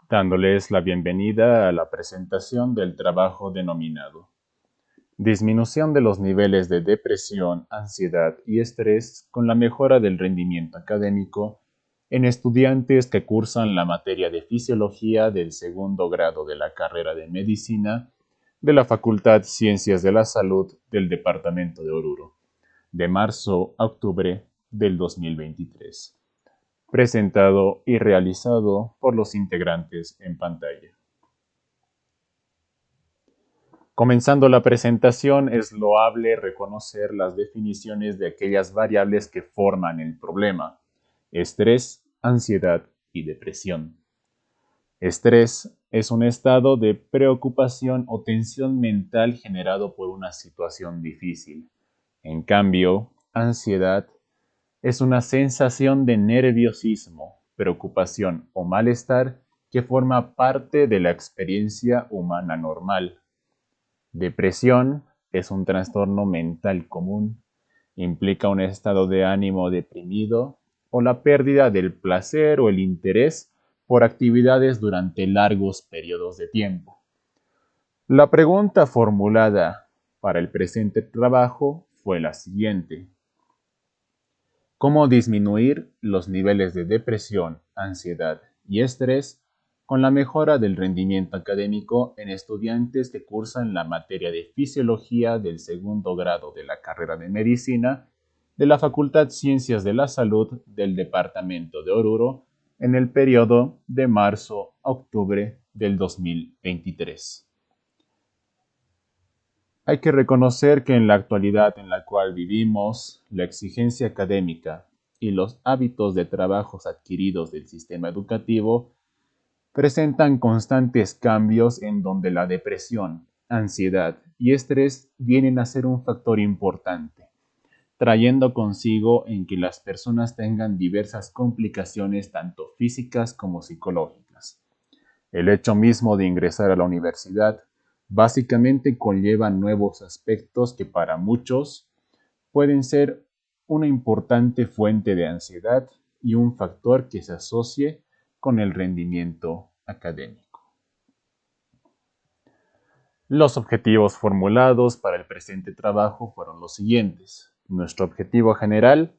dándoles la bienvenida a la presentación del trabajo denominado Disminución de los niveles de depresión, ansiedad y estrés con la mejora del rendimiento académico en estudiantes que cursan la materia de fisiología del segundo grado de la carrera de medicina de la Facultad Ciencias de la Salud del Departamento de Oruro, de marzo a octubre del 2023. Presentado y realizado por los integrantes en pantalla. Comenzando la presentación, es loable reconocer las definiciones de aquellas variables que forman el problema: estrés, ansiedad y depresión. Estrés es un estado de preocupación o tensión mental generado por una situación difícil. En cambio, ansiedad es una sensación de nerviosismo, preocupación o malestar que forma parte de la experiencia humana normal. Depresión es un trastorno mental común. Implica un estado de ánimo deprimido o la pérdida del placer o el interés por actividades durante largos periodos de tiempo. La pregunta formulada para el presente trabajo fue la siguiente: ¿cómo disminuir los niveles de depresión, ansiedad y estrés con la mejora del rendimiento académico en estudiantes que cursan la materia de fisiología del segundo grado de la carrera de medicina de la Facultad Ciencias de la Salud del Departamento de Oruro en el periodo de marzo a octubre del 2023? Hay que reconocer que en la actualidad en la cual vivimos, la exigencia académica y los hábitos de trabajos adquiridos del sistema educativo presentan constantes cambios en donde la depresión, ansiedad y estrés vienen a ser un factor importante, trayendo consigo en que las personas tengan diversas complicaciones tanto físicas como psicológicas. El hecho mismo de ingresar a la universidad básicamente conlleva nuevos aspectos que para muchos pueden ser una importante fuente de ansiedad y un factor que se asocie con el rendimiento académico. Los objetivos formulados para el presente trabajo fueron los siguientes. Nuestro objetivo general: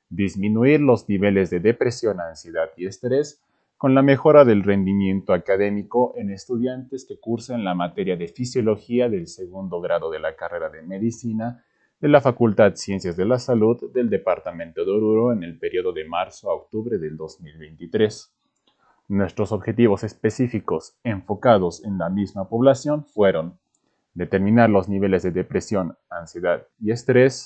disminuir los niveles de depresión, ansiedad y estrés con la mejora del rendimiento académico en estudiantes que cursan la materia de fisiología del segundo grado de la carrera de medicina de la Facultad Ciencias de la Salud del Departamento de Oruro en el periodo de marzo a octubre del 2023. Nuestros objetivos específicos enfocados en la misma población fueron: determinar los niveles de depresión, ansiedad y estrés,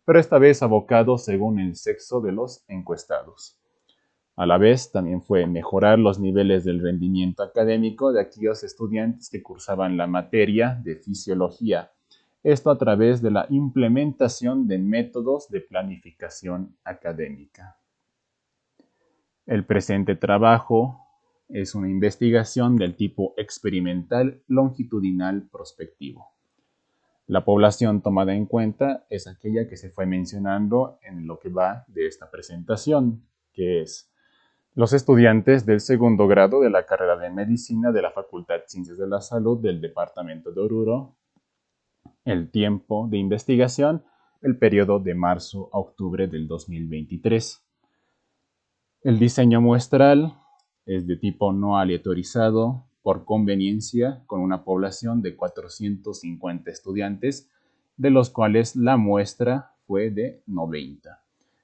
pero esta vez abocados según el sexo de los encuestados. A la vez, también fue mejorar los niveles del rendimiento académico de aquellos estudiantes que cursaban la materia de fisiología. Esto a través de la implementación de métodos de planificación académica. El presente trabajo es una investigación del tipo experimental longitudinal prospectivo. La población tomada en cuenta es aquella que se fue mencionando en lo que va de esta presentación, que es los estudiantes del segundo grado de la carrera de medicina de la Facultad Ciencias de la Salud del Departamento de Oruro. El tiempo de investigación, el periodo de marzo a octubre del 2023. El diseño muestral es de tipo no aleatorizado por conveniencia, con una población de 450 estudiantes, de los cuales la muestra fue de 90,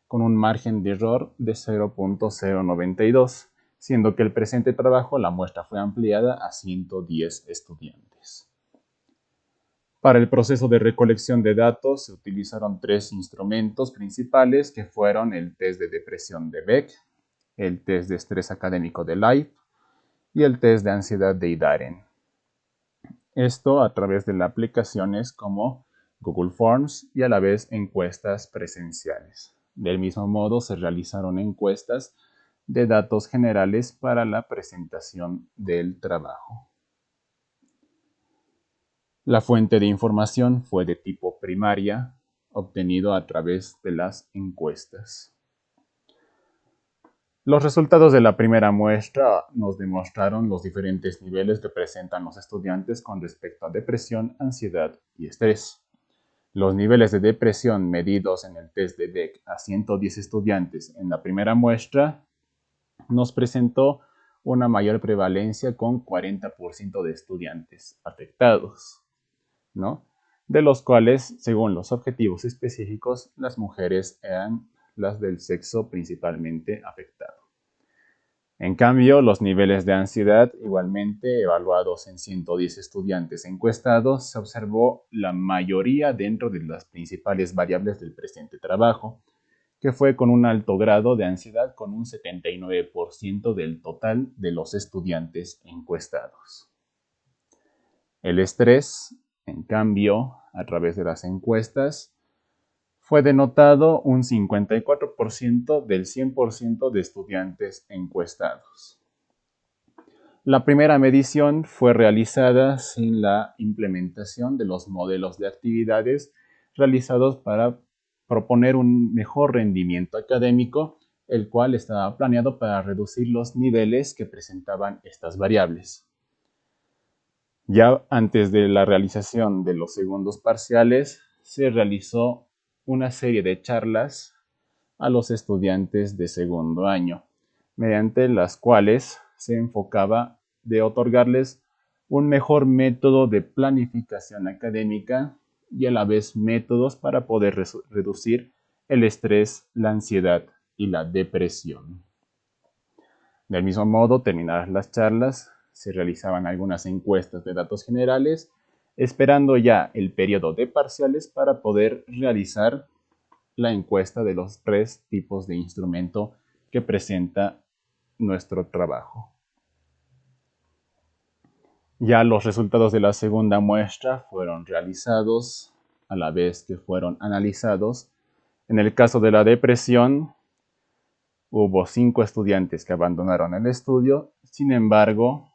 con un margen de error de 0.092, siendo que el presente trabajo la muestra fue ampliada a 110 estudiantes. Para el proceso de recolección de datos se utilizaron tres instrumentos principales, que fueron el test de depresión de Beck, el test de estrés académico de Leib y el test de ansiedad de Idaren. Esto a través de aplicaciones como Google Forms y a la vez encuestas presenciales. Del mismo modo se realizaron encuestas de datos generales para la presentación del trabajo. La fuente de información fue de tipo primaria, obtenido a través de las encuestas. Los resultados de la primera muestra nos demostraron los diferentes niveles que presentan los estudiantes con respecto a depresión, ansiedad y estrés. Los niveles de depresión medidos en el test de Beck a 110 estudiantes en la primera muestra nos presentó una mayor prevalencia con 40% de estudiantes afectados, ¿no? De los cuales, según los objetivos específicos, las mujeres eran las del sexo principalmente afectado. En cambio, los niveles de ansiedad, igualmente evaluados en 110 estudiantes encuestados, se observó la mayoría dentro de las principales variables del presente trabajo, que fue con un alto grado de ansiedad con un 79% del total de los estudiantes encuestados. El estrés, en cambio, a través de las encuestas, fue denotado un 54% del 100% de estudiantes encuestados. La primera medición fue realizada sin la implementación de los modelos de actividades realizados para proponer un mejor rendimiento académico, el cual estaba planeado para reducir los niveles que presentaban estas variables. Ya antes de la realización de los segundos parciales, se realizó una serie de charlas a los estudiantes de segundo año, mediante las cuales se enfocaba de otorgarles un mejor método de planificación académica y a la vez métodos para poder reducir el estrés, la ansiedad y la depresión. Del mismo modo, terminadas las charlas, se realizaban algunas encuestas de datos generales, esperando ya el periodo de parciales para poder realizar la encuesta de los 3 tipos de instrumento que presenta nuestro trabajo. Ya los resultados de la segunda muestra fueron realizados a la vez que fueron analizados. En el caso de la depresión, hubo 5 estudiantes que abandonaron el estudio. Sin embargo,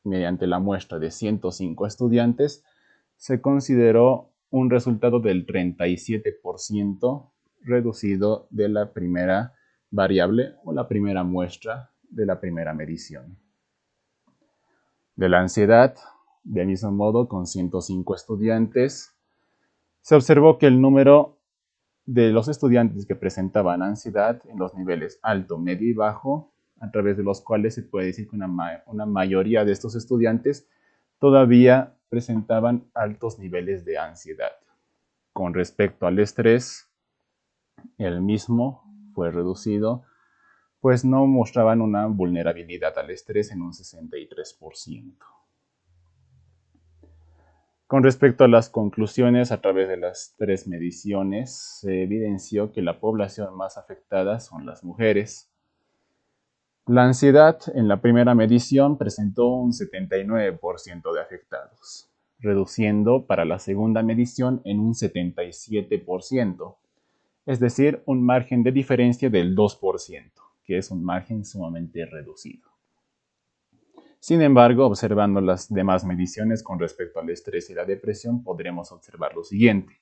mediante la muestra de 105 estudiantes, se consideró un resultado del 37% reducido de la primera variable o la primera muestra de la primera medición. De la ansiedad, del mismo modo, con 105 estudiantes, se observó que el número de los estudiantes que presentaban ansiedad en los niveles alto, medio y bajo, a través de los cuales se puede decir que una mayoría de estos estudiantes todavía presentaban altos niveles de ansiedad. Con respecto al estrés, el mismo fue reducido, pues no mostraban una vulnerabilidad al estrés en un 63%. Con respecto a las conclusiones, a través de las 3 mediciones, se evidenció que la población más afectada son las mujeres. La ansiedad en la primera medición presentó un 79% de afectados, reduciendo para la segunda medición en un 77%, es decir, un margen de diferencia del 2%, que es un margen sumamente reducido. Sin embargo, observando las demás mediciones con respecto al estrés y la depresión, podremos observar lo siguiente.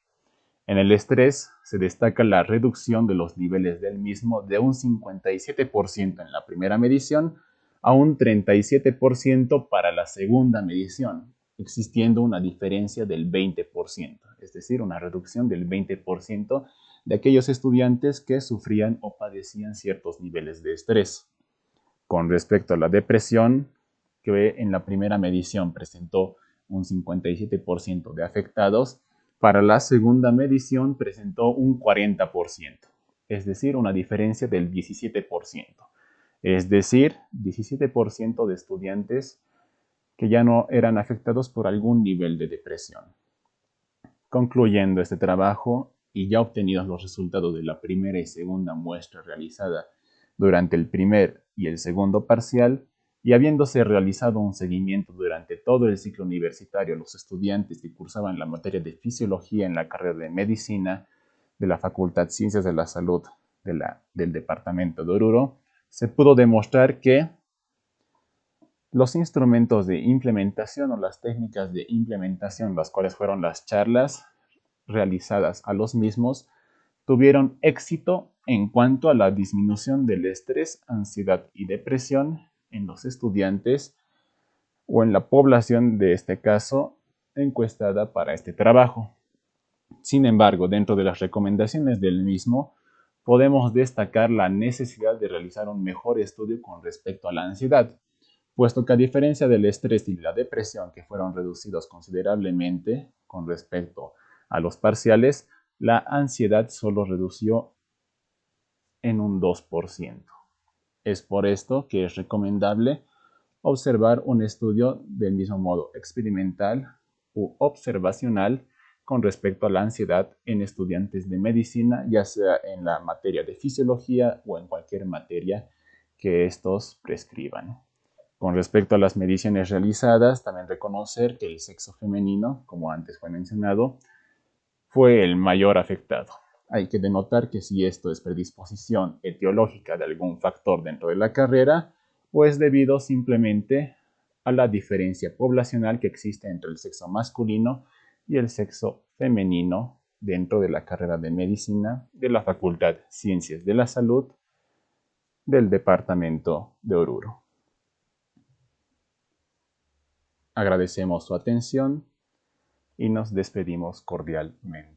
En el estrés se destaca la reducción de los niveles del mismo de un 57% en la primera medición a un 37% para la segunda medición, existiendo una diferencia del 20%, es decir, una reducción del 20% de aquellos estudiantes que sufrían o padecían ciertos niveles de estrés. Con respecto a la depresión, que en la primera medición presentó un 57% de afectados, para la segunda medición presentó un 40%, es decir, una diferencia del 17%. Es decir, 17% de estudiantes que ya no eran afectados por algún nivel de depresión. Concluyendo este trabajo y ya obtenidos los resultados de la primera y segunda muestra realizada durante el primer y el segundo parcial, y habiéndose realizado un seguimiento durante todo el ciclo universitario a los estudiantes que cursaban la materia de fisiología en la carrera de medicina de la Facultad Ciencias de la Salud del departamento de Oruro, se pudo demostrar que los instrumentos de implementación o las técnicas de implementación, las cuales fueron las charlas realizadas a los mismos, tuvieron éxito en cuanto a la disminución del estrés, ansiedad y depresión en los estudiantes o en la población de este caso encuestada para este trabajo. Sin embargo, dentro de las recomendaciones del mismo, podemos destacar la necesidad de realizar un mejor estudio con respecto a la ansiedad, puesto que a diferencia del estrés y la depresión, que fueron reducidos considerablemente con respecto a los parciales, la ansiedad solo redució en un 2%. Es por esto que es recomendable observar un estudio del mismo modo experimental u observacional con respecto a la ansiedad en estudiantes de medicina, ya sea en la materia de fisiología o en cualquier materia que estos prescriban. Con respecto a las mediciones realizadas, también reconocer que el sexo femenino, como antes fue mencionado, fue el mayor afectado. Hay que denotar que si esto es predisposición etiológica de algún factor dentro de la carrera o es debido simplemente a la diferencia poblacional que existe entre el sexo masculino y el sexo femenino dentro de la carrera de medicina de la Facultad Ciencias de la Salud del departamento de Oruro. Agradecemos su atención y nos despedimos cordialmente.